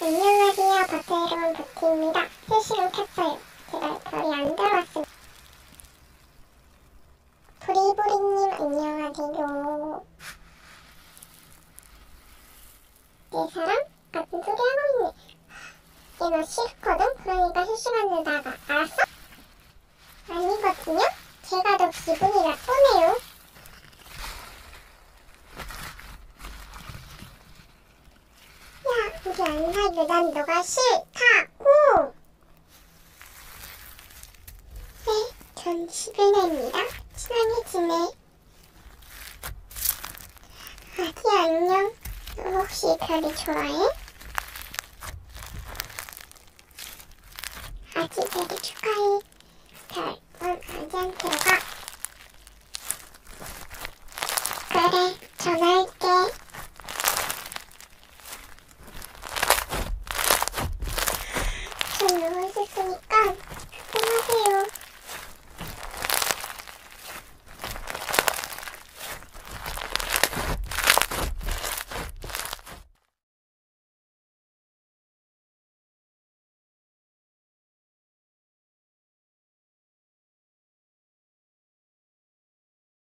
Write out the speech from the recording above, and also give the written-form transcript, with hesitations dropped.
안녕하세요. 버튼 부티입니다. 실시간 켰어요. 제가 별이 안 들어왔습니다. 보리보리님 안녕하세요. 내 사람? 같은 소리 하고 있네. 얘 너 싫거든? 그러니까 실시간에 나가. 알았어? 아니거든요? 제가 더 기분이 나쁘네요. 야, 우리 안 사귀어. 난 너가 싫다고. 네, 전 11회입니다. 친하게 지내. 아기야 안녕. 너 혹시 별이 좋아해? 아기 데뷔 축하해. 별, 넌 아기한테로 가. 그래, 전화할게.